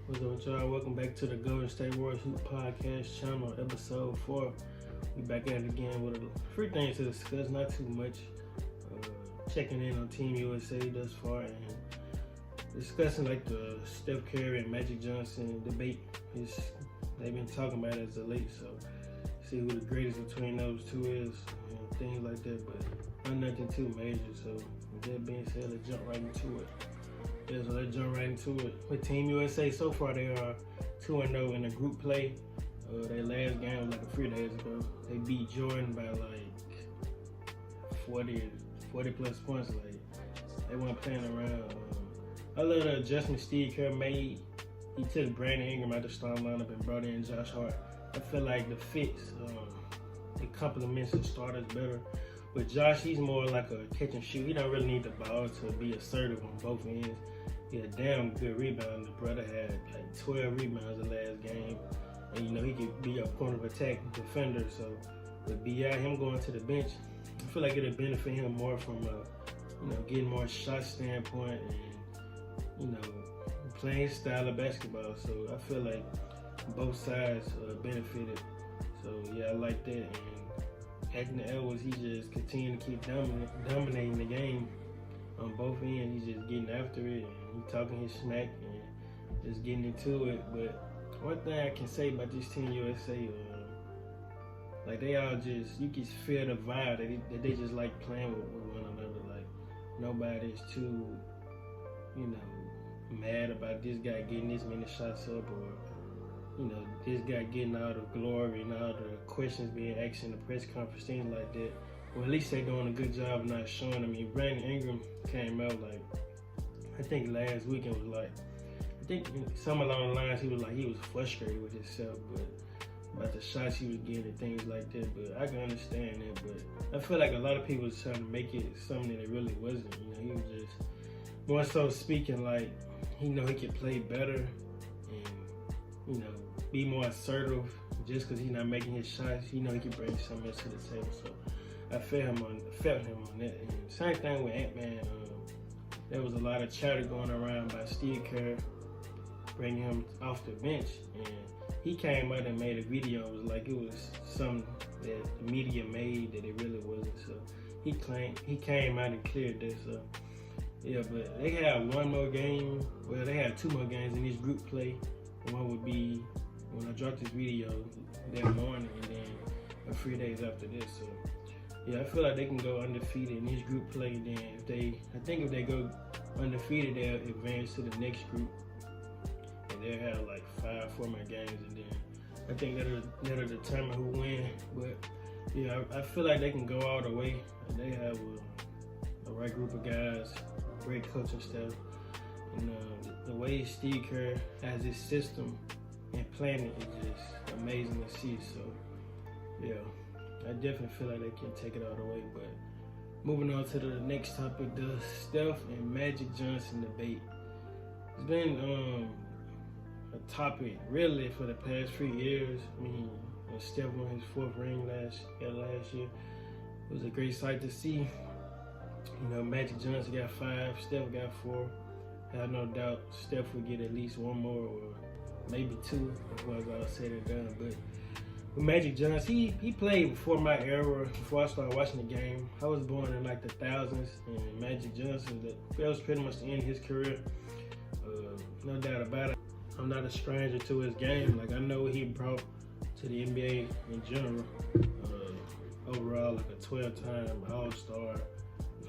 What's up with y'all? Welcome back to the Golden State Warriors Hoop Podcast channel, Episode 4. We back at it again with a few things to discuss, not too much. Checking in on Team USA thus far and discussing like the Steph Curry and Magic Johnson debate. They've been talking about it as of late, so see who the greatest between those two is and things like that, but not nothing too major. So with that being said, let's jump right into it. Yeah, so let's jump right into it. With Team USA, so far they are 2-0 in the group play. Their last game was like a few days ago. They beat Jordan by like 40 plus points. Like they weren't playing around. I love the adjustment Steve Kerr made. He took Brandon Ingram out the starting lineup and brought in Josh Hart. I feel like the fits, it complements the starters better. With Josh, he's more like a catch and shoot. He don't really need the ball to be assertive on both ends. He's a damn good rebounder. The brother had like 12 rebounds the last game. And you know, he could be a point of attack defender. So with B.I., him going to the bench, I feel like it'll benefit him more from getting more shot standpoint and, playing style of basketball. So I feel like both sides benefited. So yeah, I like that. And Anthony Edwards, he just continued to keep dominating the game on both ends. He's just getting after it and he's talking his smack and just getting into it. But one thing I can say about this Team USA, like they all just, you can feel the vibe that they just like playing with one another. Like nobody's too, mad about this guy getting this many shots up or this guy getting all the glory and all the questions being asked in the press conference, things like that. Well, at least they're doing a good job of not showing. I mean, Brandon Ingram came out like, I think last weekend was like, I think something along the lines, he was frustrated with himself, but about the shots he was getting and things like that. But I can understand that, but I feel like a lot of people was trying to make it something that it really wasn't. He was just more so speaking like, he could play better and, be more assertive. Just because he's not making his shots, he can bring something else to the table. So I felt him on that. And same thing with Ant-Man. There was a lot of chatter going around by Steve Kerr bringing him off the bench, and he came out and made a video. It was like it was something that the media made that it really wasn't. So he came out and cleared this. So yeah, but they have one more game. Well, they have two more games in this group play. One would be when I dropped this video that morning, and then a few days after this. So yeah, I feel like they can go undefeated in this group play. And then if they go undefeated, they'll advance to the next group, and they'll have like 4 more games, and then I think that'll determine who wins. But yeah, I feel like they can go all the way. They have a right group of guys, great coaching staff, and the way Steve Kerr has his system and planning is just amazing to see. So yeah, I definitely feel like they can take it all the way. But moving on to the next topic, the Steph and Magic Johnson debate. It's been a topic really for the past few years. I mean, when Steph won his 4th ring last year, it was a great sight to see. Magic Johnson got 5, Steph got 4. I have no doubt Steph would get at least one more or maybe 2 before it's all said and done. But with Magic Johnson, he played before my era, before I started watching the game. I was born in like the thousands, and Magic Johnson, that was pretty much the end of his career. No doubt about it. I'm not a stranger to his game. Like I know what he brought to the NBA in general. Overall, like a 12-time All-Star,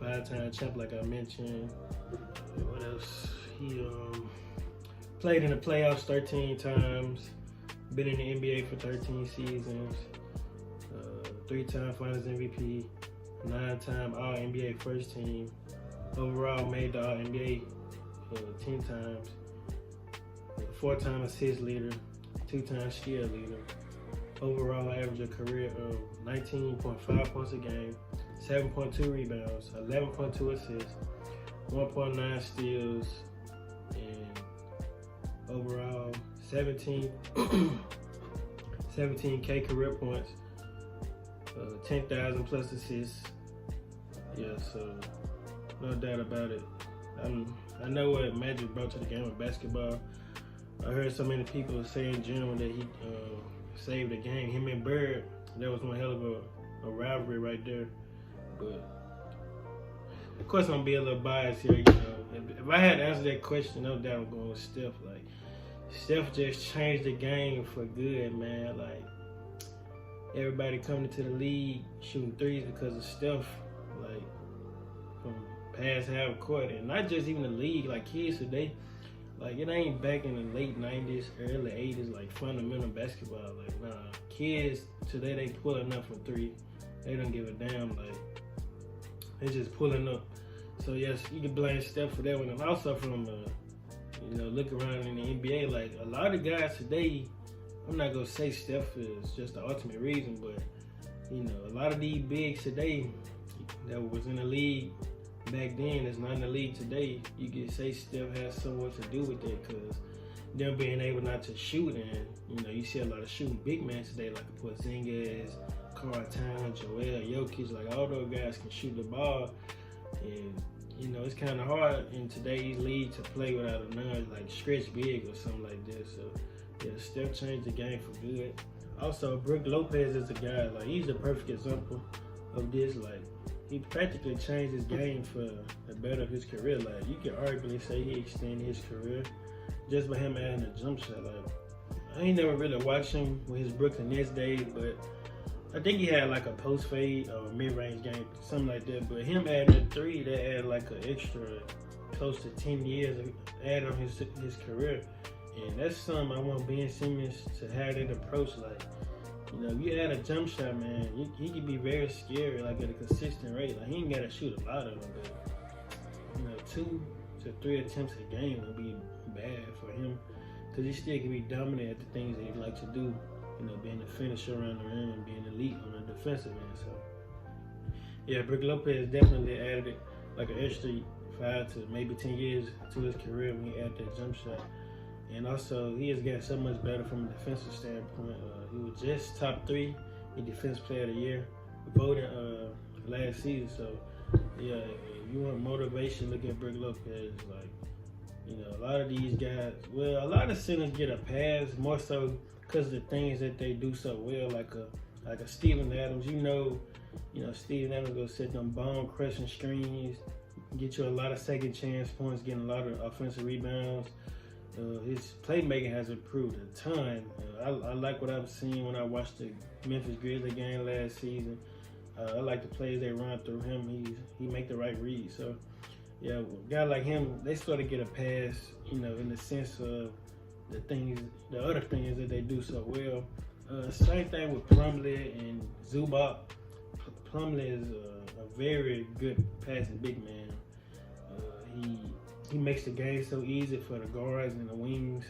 5-time champ, like I mentioned. What else? He played in the playoffs 13 times, been in the NBA for 13 seasons, 3-time Finals MVP, 9-time All-NBA first team, overall made the All-NBA 10 times, 4-time assist leader, 2-time steal leader, overall average a career of 19.5 points a game, 7.2 rebounds, 11.2 assists, 1.9 steals, and overall 17K career points, 10,000 plus assists. Yeah, so no doubt about it. I know what Magic brought to the game of basketball. I heard so many people saying generally that he saved the game. Him and Bird, that was one hell of a rivalry right there. But of course, I'm gonna be a little biased here. If I had to answer that question, no doubt I'm going with Steph. Like, Steph just changed the game for good, man. Like, everybody coming to the league shooting threes because of Steph. Like, from past half court, and not just even the league. Like, kids today, like, it ain't back in the late 90s, early 80s, like fundamental basketball. Like, nah, kids today, they pulling up from three. They don't give a damn. Like, they just pulling up. So yes, you can blame Steph for that one. And also from, look around in the NBA, like a lot of guys today, I'm not gonna say Steph is just the ultimate reason, but a lot of these bigs today that was in the league back then that's not in the league today, you can say Steph has somewhat to do with that, because them being able not to shoot, and you see a lot of shooting big men today, like Porzingis, Karl Towns, Joel, Jokic, like all those guys can shoot the ball, and it's kind of hard in today's league to play without a nudge, like stretch big or something like that. So yeah, Steph changed the game for good. Also, Brook Lopez is a guy, like he's the perfect example of this. Like, he practically changed his game for the better of his career. Like, you can arguably say he extended his career just by him adding a jump shot. Like, I ain't never really watched him with his Brooklyn Nets days, but I think he had like a post fade or mid-range game, something like that. But him adding a three, that added like an extra close to 10 years added on his career. And that's something I want Ben Simmons to have that approach. Like, if you add a jump shot, man, he can be very scary, like at a consistent rate. Like, he ain't got to shoot a lot of them, but 2 to 3 attempts a game would be bad for him, because he still can be dominant at the things that he likes to do. Being a finisher around the rim and being elite on the defensive end. So, yeah, Brook Lopez definitely added like an extra 5 to maybe 10 years to his career when he added that jump shot. And also, he has gotten so much better from a defensive standpoint. He was just top 3 in Defense Player of the Year voted last season. So, yeah, if you want motivation, look at Brook Lopez. Like, a lot of these guys, well, a lot of centers get a pass, more so because of the things that they do so well, like a Steven Adams. Steven Adams go set them bone crushing screens, get you a lot of second chance points, getting a lot of offensive rebounds. His playmaking has improved a ton. I like what I've seen when I watched the Memphis Grizzlies game last season. I like the plays they run through him. He make the right read. So yeah, a guy like him, they sort of get a pass, in the sense of the other things that they do so well. Same thing with Plumlee and Zubac. Plumlee is a very good passing big man. He makes the game so easy for the guards and the wings.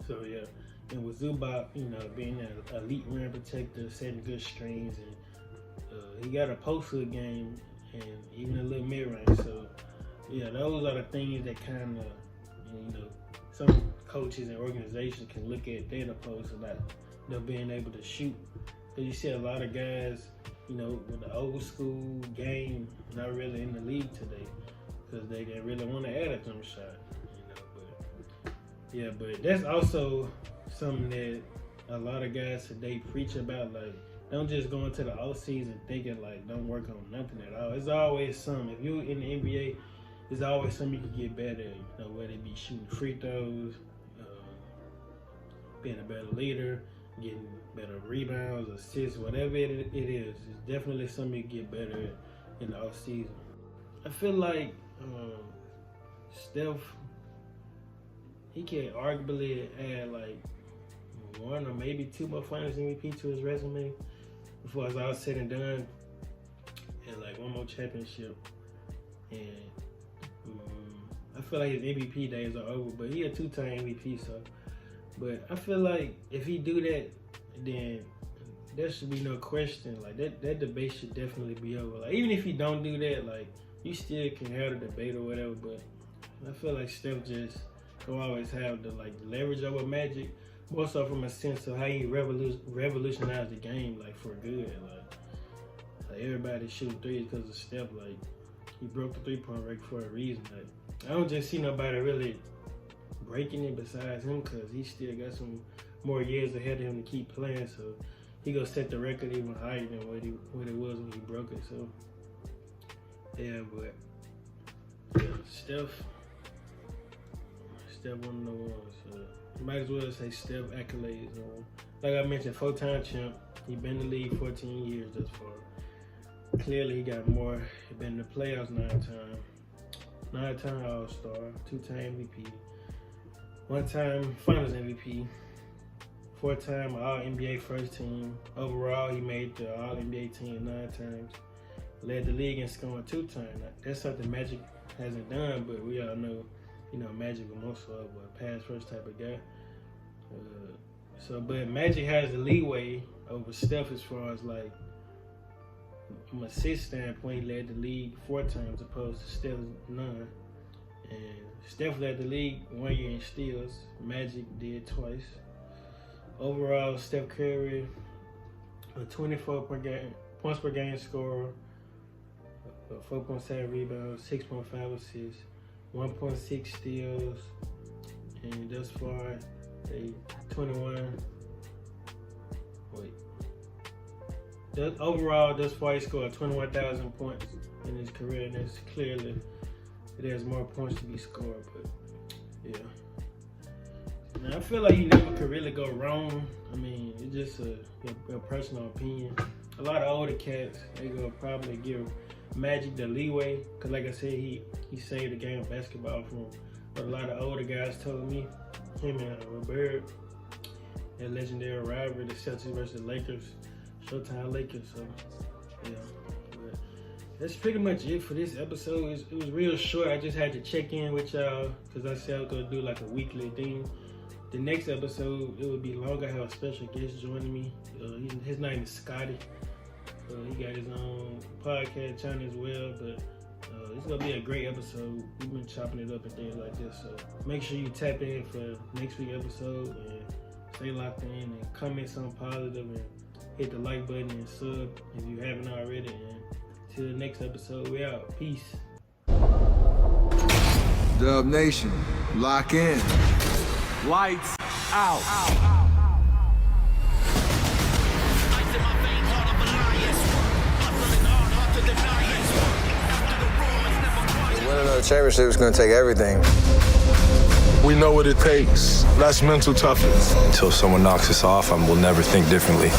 So yeah, and with Zubac, being an elite rim protector, setting good screens, and he got a post hook game and even a little mid range. So yeah, those are the things that kind of some coaches and organizations can look at that opposed to not being able to shoot. Because you see a lot of guys, with the old school game, not really in the league today, because they didn't really want to add a jump shot. But that's also something that a lot of guys today preach about. Like, don't just go into the off season thinking like don't work on nothing at all. It's always something. If you're in the NBA, there's always something you can get better at. Whether it be shooting free throws, being a better leader, getting better rebounds, assists, whatever it is. It's definitely something you get better at in the off season. I feel like Steph, he can arguably add like 1 or maybe 2 more Finals MVP to his resume before it's all said and done, and like 1 more championship. And I feel like his MVP days are over, but he a 2-time MVP, so. But I feel like if he do that, then there should be no question. Like that debate should definitely be over. Like, even if he don't do that, like, you still can have the debate or whatever. But I feel like Steph just will always have the leverage over Magic, more so from a sense of how he revolutionized the game, like, for good. Like everybody shooting threes because of Steph. Like, he broke the 3-point record for a reason. Like, I don't just see nobody really breaking it besides him, because he still got some more years ahead of him to keep playing. So he gonna set the record even higher than what it was when he broke it. So yeah, but yeah, Steph one of the ones. Might as well say Steph accolades. Like I mentioned, 4-time champ. He been in the league 14 years thus far. Clearly, he got more. He been in the playoffs 9 times. 9-time All-Star, 2-time MVP, 1-time Finals MVP, 4-time All-NBA first team. Overall, he made the All-NBA team 9 times. Led the league in scoring 2 times. That's something Magic hasn't done, but we all know, Magic was most of a pass-first type of guy. But Magic has the leeway over Steph as far as like, from an assist standpoint, he led the league 4 times opposed to Steph's 9. And Steph led the league 1 year in steals. Magic did twice. Overall, Steph Curry, a 24 points per game scorer, 4.7 rebounds, 6.5 assists, 1.6 steals, and thus far, overall, thus far he scored 21,000 points in his career, and that's clearly, there's more points to be scored, but yeah. Now, I feel like you never could really go wrong. I mean, it's just a personal opinion. A lot of older cats, they gonna probably give Magic the leeway, because like I said, he saved the game of basketball from him. But a lot of older guys told me, him and Bird, that legendary rivalry, the Celtics versus the Lakers, Showtime Lakers. So yeah, but that's pretty much it for this episode. It was real short. I just had to check in with y'all because I said I was gonna do like a weekly thing. The next episode, it would be longer. I have a special guest joining me. His name is Scotty. He got his own podcast channel as well, but it's gonna be a great episode. We've been chopping it up and things like this, so make sure you tap in for next week's episode and stay locked in and comment something positive and hit the like button and sub if you haven't already. And till the next episode, we out. Peace. Domination, lock in. Lights out. Winning another championship is going to take everything. We know what it takes. That's mental toughness. Until someone knocks us off, we'll never think differently.